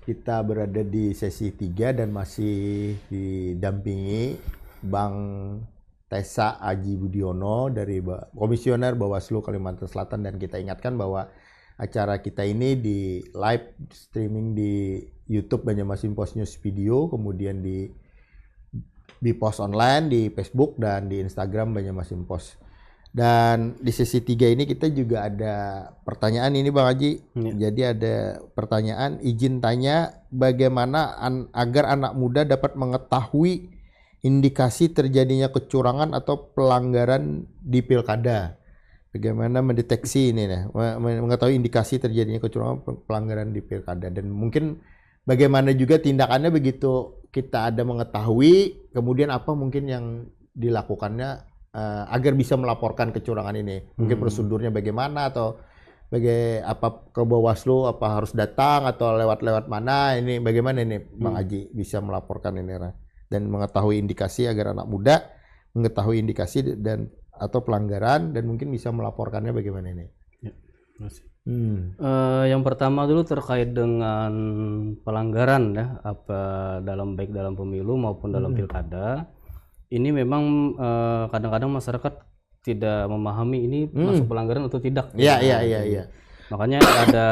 Kita berada di sesi 3 dan masih didampingi Bang Tessa Aji Budiono dari Komisioner Bawaslu Kalimantan Selatan, dan kita ingatkan bahwa acara kita ini di live streaming di YouTube Banjarmasin Post News Video, kemudian di post online di Facebook dan di Instagram Banjarmasin Post. Dan di sesi 3 ini kita juga ada pertanyaan ini Bang Haji. Jadi ada pertanyaan, izin tanya bagaimana agar anak muda dapat mengetahui indikasi terjadinya kecurangan atau pelanggaran di pilkada. Bagaimana mendeteksi ini mengetahui indikasi terjadinya kecurangan pelanggaran di pilkada, dan mungkin bagaimana juga tindakannya begitu kita ada mengetahui, kemudian apa mungkin yang dilakukannya agar bisa melaporkan kecurangan ini. Mungkin prosedurnya bagaimana, atau ke Bawaslu apa harus datang atau lewat mana, ini bagaimana ini Bang Haji bisa melaporkan ini dan mengetahui indikasi agar anak muda mengetahui indikasi dan atau pelanggaran dan mungkin bisa melaporkannya bagaimana ini. Ya, yang pertama dulu terkait dengan pelanggaran ya, baik dalam pemilu maupun dalam pilkada. Ini memang kadang-kadang masyarakat tidak memahami ini masuk pelanggaran atau tidak. Iya. Makanya ada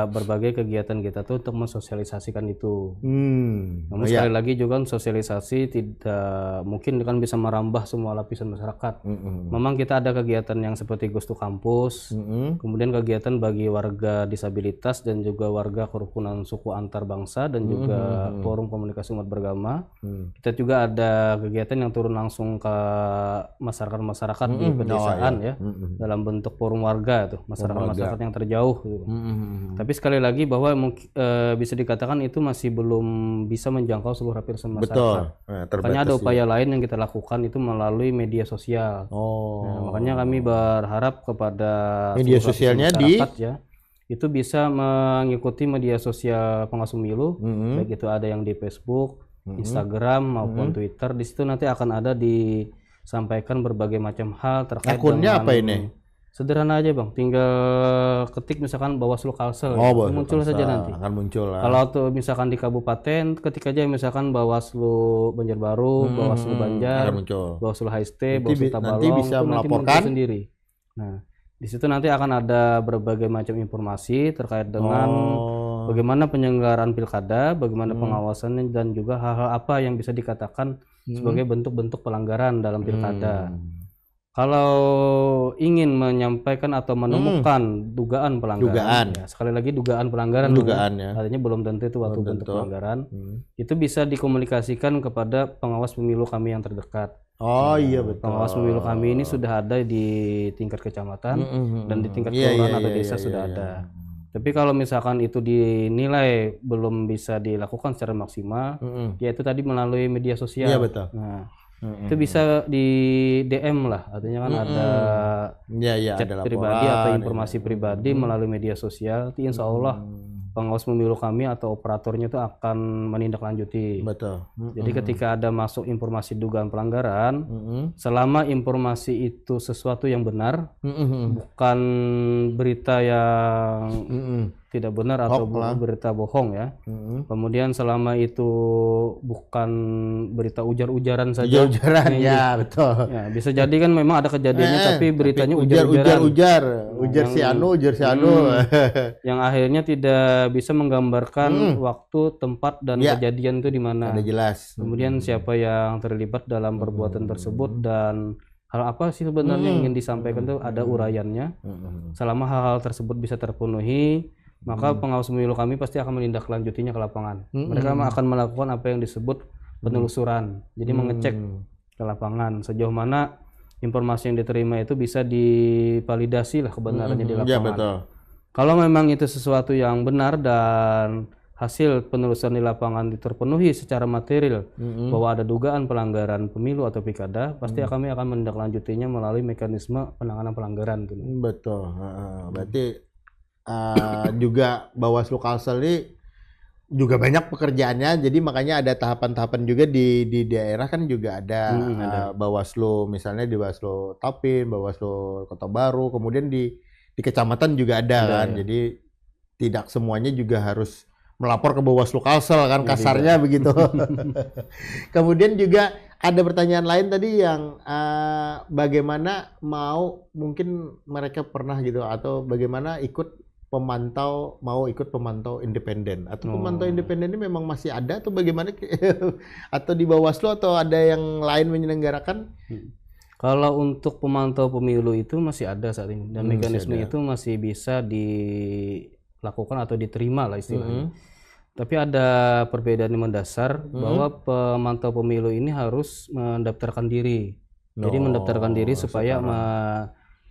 berbagai kegiatan kita tuh untuk mensosialisasikan itu. Namun sekali lagi juga sosialisasi tidak mungkin kan bisa merambah semua lapisan masyarakat. Memang kita ada kegiatan yang seperti Ghost to Kampus, kemudian kegiatan bagi warga disabilitas dan juga warga kerukunan suku antar bangsa, dan juga forum komunikasi umat beragama. Kita juga ada kegiatan yang turun langsung ke masyarakat di pedesaan ya, dalam bentuk forum warga tuh, masyarakat yang terjauh gitu. Tapi sekali lagi bahwa bisa dikatakan itu masih belum bisa menjangkau seluruh lapisan masyarakat. Makanya ada upaya lain yang kita lakukan itu melalui media sosial. Makanya kami berharap kepada media sosialnya ya, itu bisa mengikuti media sosial pengawas pemilu, baik itu ada yang di Facebook, Instagram maupun Twitter. Di situ nanti akan ada disampaikan berbagai macam hal terkait akunnya dengan apa ini? Sederhana aja Bang, tinggal ketik misalkan Bawaslu Kalsel, muncul saja nanti. Akan muncul lah. Kalau tuh misalkan di kabupaten, ketik aja misalkan Bawaslu Banjarbaru, Bawaslu Banjar, Bawaslu HST, Bawaslu Tabalong, nanti bisa melaporkan sendiri. Nah, di situ nanti akan ada berbagai macam informasi terkait dengan bagaimana penyelenggaraan pilkada, bagaimana pengawasannya, dan juga hal-hal apa yang bisa dikatakan sebagai bentuk-bentuk pelanggaran dalam pilkada. Kalau ingin menyampaikan atau menemukan dugaan pelanggaran, ya, sekali lagi dugaan pelanggaran, ya. artinya belum tentu itu waktu bentuk pelanggaran, itu bisa dikomunikasikan kepada pengawas pemilu kami yang terdekat. Iya betul. Pengawas pemilu kami ini sudah ada di tingkat kecamatan dan di tingkat kelurahan atau desa sudah ada. Tapi kalau misalkan itu dinilai belum bisa dilakukan secara maksimal, ya itu tadi melalui media sosial. Iya betul. Nah, itu bisa di DM lah, artinya kan ada chat ada pribadi atau informasi pribadi melalui media sosial. Insya Allah pengawas pemilu kami atau operatornya itu akan menindaklanjuti. Betul. Jadi ketika ada masuk informasi dugaan pelanggaran, selama informasi itu sesuatu yang benar, bukan berita yang tidak benar atau berita bohong ya. Kemudian selama itu bukan berita ujar-ujaran saja. Ya betul. Ya, bisa jadi kan memang ada kejadiannya tapi beritanya ujar si anu. Yang akhirnya tidak bisa menggambarkan waktu, tempat dan kejadian itu di mana. Ada jelas. Kemudian siapa yang terlibat dalam perbuatan tersebut dan hal apa sih sebenarnya yang ingin disampaikan itu ada uraiannya. Selama hal-hal tersebut bisa terpenuhi, maka pengawas pemilu kami pasti akan menindaklanjutinya ke lapangan. Mereka akan melakukan apa yang disebut penelusuran. Jadi mengecek ke lapangan sejauh mana informasi yang diterima itu bisa divalidasi lah kebenarannya di lapangan. Betul. Kalau memang itu sesuatu yang benar dan hasil penelusuran di lapangan terpenuhi secara material bahwa ada dugaan pelanggaran pemilu atau pilkada, pasti kami akan menindaklanjutinya melalui mekanisme penanganan pelanggaran. Betul. Berarti juga Bawaslu Kalsel ini juga banyak pekerjaannya, jadi makanya ada tahapan-tahapan juga di daerah kan juga ada, Bawaslu misalnya di Bawaslu Tapin, Bawaslu Kota Baru, kemudian di kecamatan juga ada kan. Jadi tidak semuanya juga harus melapor ke Bawaslu Kalsel kan kasarnya begitu. Kemudian juga ada pertanyaan lain tadi yang bagaimana mungkin mereka pernah gitu atau bagaimana mau ikut pemantau independen atau pemantau independen ini memang masih ada atau bagaimana atau di Bawaslu atau ada yang lain menyelenggarakan? Kalau untuk pemantau pemilu itu masih ada saat ini dan mekanisme itu masih bisa dilakukan atau diterima lah istilahnya. Tapi ada perbedaan yang mendasar bahwa pemantau pemilu ini harus mendaftarkan diri. Jadi mendaftarkan diri supaya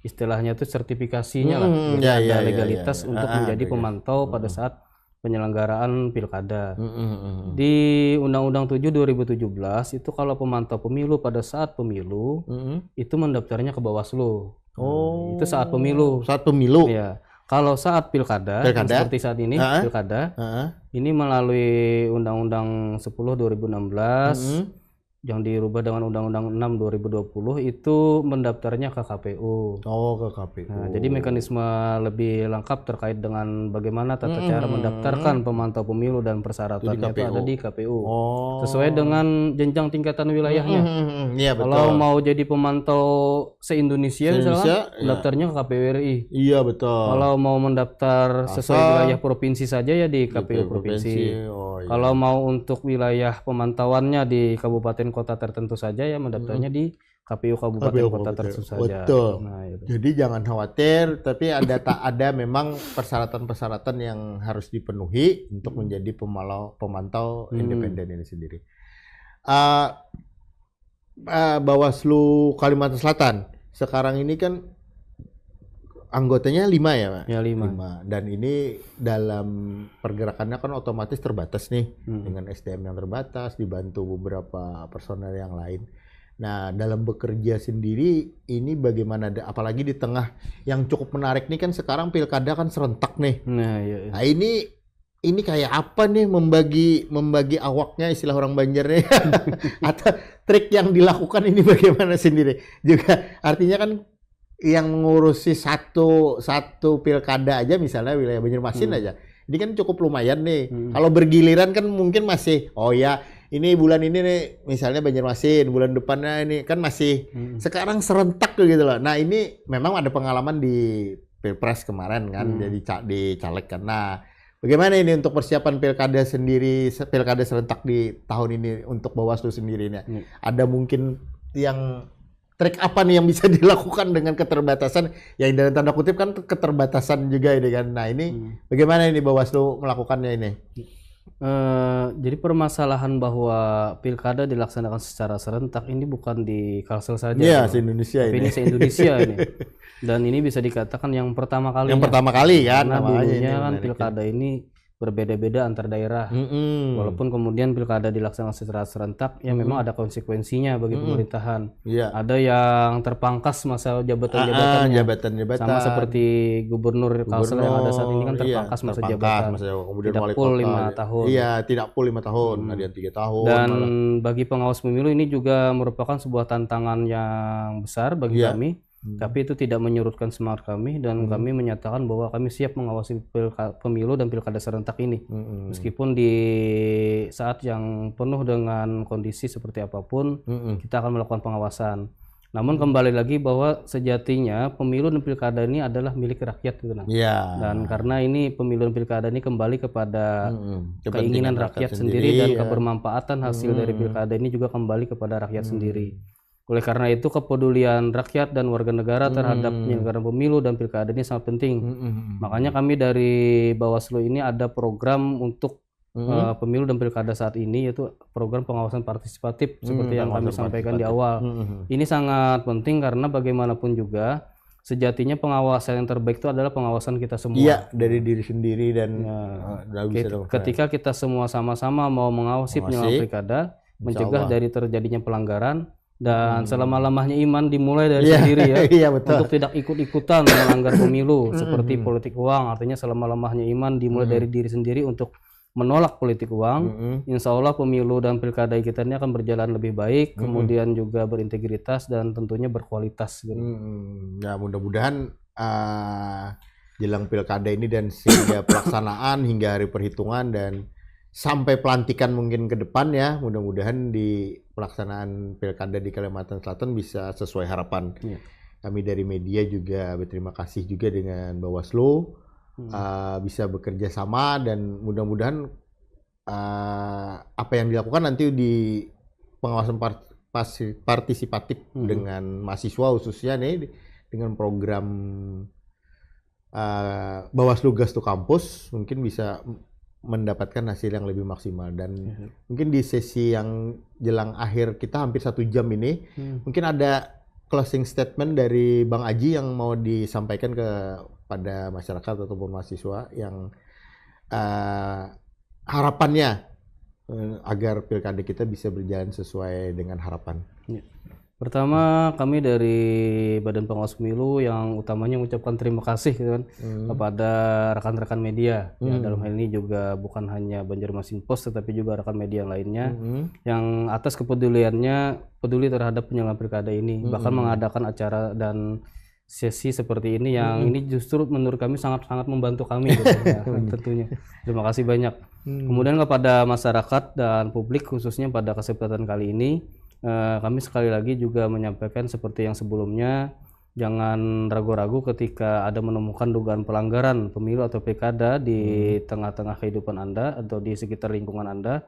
istilahnya itu sertifikasinya lah, jadi ada legalitas untuk menjadi pemantau pada saat penyelenggaraan pilkada. Di Undang-Undang 7 2017 itu kalau pemantau pemilu pada saat pemilu itu mendaftarnya ke Bawaslu. Itu saat pemilu. Saat pemilu. Ya. Kalau saat pilkada seperti saat ini pilkada ini melalui Undang-Undang 10 2016 yang dirubah dengan Undang-Undang 6 2020 itu mendaftarnya ke KPU. Ke KPU. Nah, jadi mekanisme lebih lengkap terkait dengan bagaimana tata cara mendaftarkan pemantau pemilu dan persyaratannya itu ada di KPU. Sesuai dengan jenjang tingkatan wilayahnya. Iya, betul. Kalau mau jadi pemantau se-Indonesia misalnya, daftarnya ke KPU RI. Iya, betul. Kalau mau mendaftar sesuai wilayah provinsi saja ya di KPU provinsi. Kalau mau untuk wilayah pemantauannya di kabupaten kota tertentu saja ya mendaftarnya di KPU kabupaten kota tertentu saja. Betul. Nah, itu. Jadi jangan khawatir, tapi ada memang persyaratan-persyaratan yang harus dipenuhi untuk menjadi pemantau independen ini sendiri. Bawaslu Kalimantan Selatan sekarang ini kan anggotanya 5 ya, Pak? Ya, 5. Dan ini dalam pergerakannya kan otomatis terbatas nih, dengan SDM yang terbatas, dibantu beberapa personel yang lain. Nah, dalam bekerja sendiri ini bagaimana? Apalagi di tengah yang cukup menarik nih kan sekarang pilkada kan serentak nih. Nah, ini kayak apa nih membagi awaknya istilah orang Banjar nih atau trik yang dilakukan ini bagaimana sendiri? Juga artinya kan yang mengurusi satu pilkada aja misalnya wilayah Banjarmasin aja. Ini kan cukup lumayan nih. Kalau bergiliran kan mungkin masih ini bulan ini nih misalnya Banjarmasin, bulan depannya ini kan masih sekarang serentak gitu loh. Nah, ini memang ada pengalaman di Pilpres kemarin kan jadi di caleg kan. Nah, bagaimana ini untuk persiapan pilkada sendiri, pilkada serentak di tahun ini untuk Bawaslu sendirinya? Ada mungkin yang trik apa nih yang bisa dilakukan dengan keterbatasan yang dalam tanda kutip kan keterbatasan juga ini kan. Nah, ini bagaimana ini Bawaslu melakukannya ini? Jadi permasalahan bahwa pilkada dilaksanakan secara serentak ini bukan di Kalsel saja. Iya, se-Indonesia ini. Ini se-Indonesia ini. Dan ini bisa dikatakan yang pertama kali. Yang pertama kali kan. Karena dulunya kan pilkada ini berbeda-beda antar daerah. Walaupun kemudian pilkada dilaksanakan secara serentak, ya memang ada konsekuensinya bagi pemerintahan. Ada yang terpangkas masa jabatan-jabatannya. Sama seperti gubernur Kalsel yang ada saat ini kan terpangkas masa jabatan. Kemudian tidak full 5 tahun. Iya, tidak full 5 tahun, ada yang 3 tahun. Dan bagi pengawas pemilu ini juga merupakan sebuah tantangan yang besar bagi kami. Tapi itu tidak menyurutkan semangat kami dan kami menyatakan bahwa kami siap mengawasi pemilu dan pilkada serentak ini. Meskipun di saat yang penuh dengan kondisi seperti apapun, kita akan melakukan pengawasan. Namun kembali lagi bahwa sejatinya pemilu dan pilkada ini adalah milik rakyat gitu. Dan karena ini pemilu dan pilkada ini kembali kepada keinginan rakyat sendiri dan kebermanfaatan hasil dari pilkada ini juga kembali kepada rakyat sendiri. Oleh karena itu kepedulian rakyat dan warga negara terhadap penyelenggaraan pemilu dan pilkada ini sangat penting. Makanya kami dari Bawaslu ini ada program untuk pemilu dan pilkada saat ini, yaitu program pengawasan partisipatif seperti yang kami sampaikan di awal. Ini sangat penting karena bagaimanapun juga sejatinya pengawasan yang terbaik itu adalah pengawasan kita semua. Iya, dari diri sendiri dan ketika kita semua sama-sama mau mengawasi penyelenggaraan pilkada, mencegah dari terjadinya pelanggaran. Dan selama-lamanya iman dimulai dari sendiri ya, untuk tidak ikut-ikutan melanggar pemilu seperti politik uang. Artinya selama-lamanya iman dimulai dari diri sendiri untuk menolak politik uang. Insya Allah pemilu dan pilkada kita ini akan berjalan lebih baik, kemudian juga berintegritas dan tentunya berkualitas. Ya mudah-mudahan jelang pilkada ini dan sehingga pelaksanaan hingga hari perhitungan dan sampai pelantikan mungkin ke depan ya, mudah-mudahan di pelaksanaan pilkada di Kalimantan Selatan bisa sesuai harapan. Kami dari media juga berterima kasih juga dengan Bawaslu bisa bekerja sama dan mudah-mudahan apa yang dilakukan nanti di pengawasan partisipatif dengan mahasiswa khususnya nih dengan program Bawaslu Gas to Kampus mungkin bisa mendapatkan hasil yang lebih maksimal dan mungkin di sesi yang jelang akhir kita hampir 1 jam ini mungkin ada closing statement dari Bang Aji yang mau disampaikan kepada masyarakat ataupun mahasiswa yang harapannya agar pilkada kita bisa berjalan sesuai dengan harapan. Pertama, kami dari Badan Pengawas Pemilu yang utamanya mengucapkan terima kasih gitu kan, kepada rekan-rekan media. Ya, dalam hal ini juga bukan hanya Banjarmasin Post, tetapi juga rekan media yang lainnya yang atas kepeduliannya peduli terhadap penyelenggaraan pilkada ini, bahkan mengadakan acara dan sesi seperti ini yang ini justru menurut kami sangat-sangat membantu kami gitu, ya, tentunya. Terima kasih banyak. Kemudian kepada masyarakat dan publik khususnya pada kesempatan kali ini kami sekali lagi juga menyampaikan seperti yang sebelumnya, jangan ragu-ragu ketika ada menemukan dugaan pelanggaran pemilu atau pilkada di tengah-tengah kehidupan Anda atau di sekitar lingkungan Anda,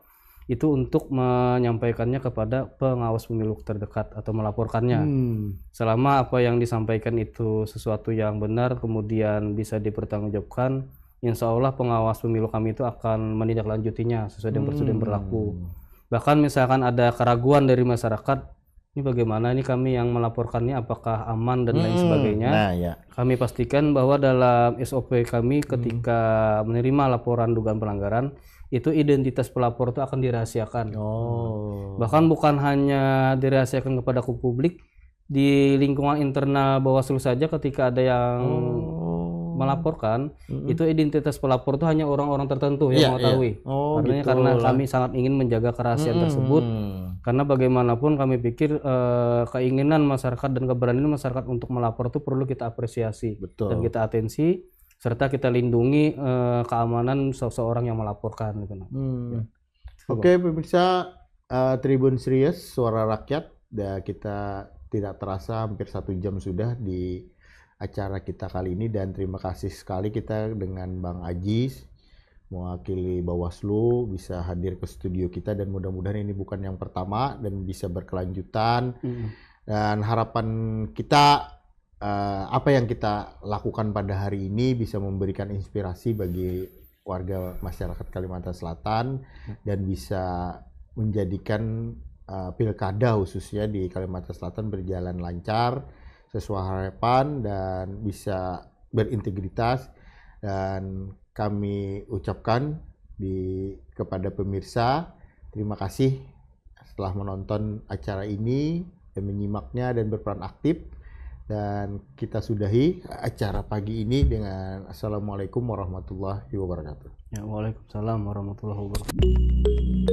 itu untuk menyampaikannya kepada pengawas pemilu terdekat atau melaporkannya. Selama apa yang disampaikan itu sesuatu yang benar kemudian bisa dipertanggungjawabkan, insya Allah pengawas pemilu kami itu akan menindaklanjutinya sesuai dengan prosedur yang berlaku. Bahkan misalkan ada keraguan dari masyarakat, ini bagaimana ini kami yang melaporkannya apakah aman dan lain sebagainya. Kami pastikan bahwa dalam SOP kami ketika menerima laporan dugaan pelanggaran, itu identitas pelapor itu akan dirahasiakan. Bahkan bukan hanya dirahasiakan kepada publik, di lingkungan internal Bawaslu saja ketika ada yang melaporkan, itu identitas pelapor itu hanya orang-orang tertentu yang mengetahui. Artinya karena kami sangat ingin menjaga kerahasiaan tersebut, karena bagaimanapun kami pikir keinginan masyarakat dan keberanian masyarakat untuk melapor itu perlu kita apresiasi dan kita atensi, serta kita lindungi keamanan seseorang yang melaporkan. Gitu. Oke, pemirsa Tribun Sirius, Suara Rakyat, kita tidak terasa hampir 1 jam sudah di acara kita kali ini dan terima kasih sekali kita dengan Bang Aji mewakili Bawaslu bisa hadir ke studio kita dan mudah-mudahan ini bukan yang pertama dan bisa berkelanjutan dan harapan kita apa yang kita lakukan pada hari ini bisa memberikan inspirasi bagi warga masyarakat Kalimantan Selatan dan bisa menjadikan pilkada khususnya di Kalimantan Selatan berjalan lancar sesuai harapan dan bisa berintegritas dan kami ucapkan kepada pemirsa terima kasih setelah menonton acara ini dan menyimaknya dan berperan aktif dan kita sudahi acara pagi ini dengan Assalamualaikum warahmatullahi wabarakatuh. Ya, Waalaikumsalam warahmatullahi wabarakatuh.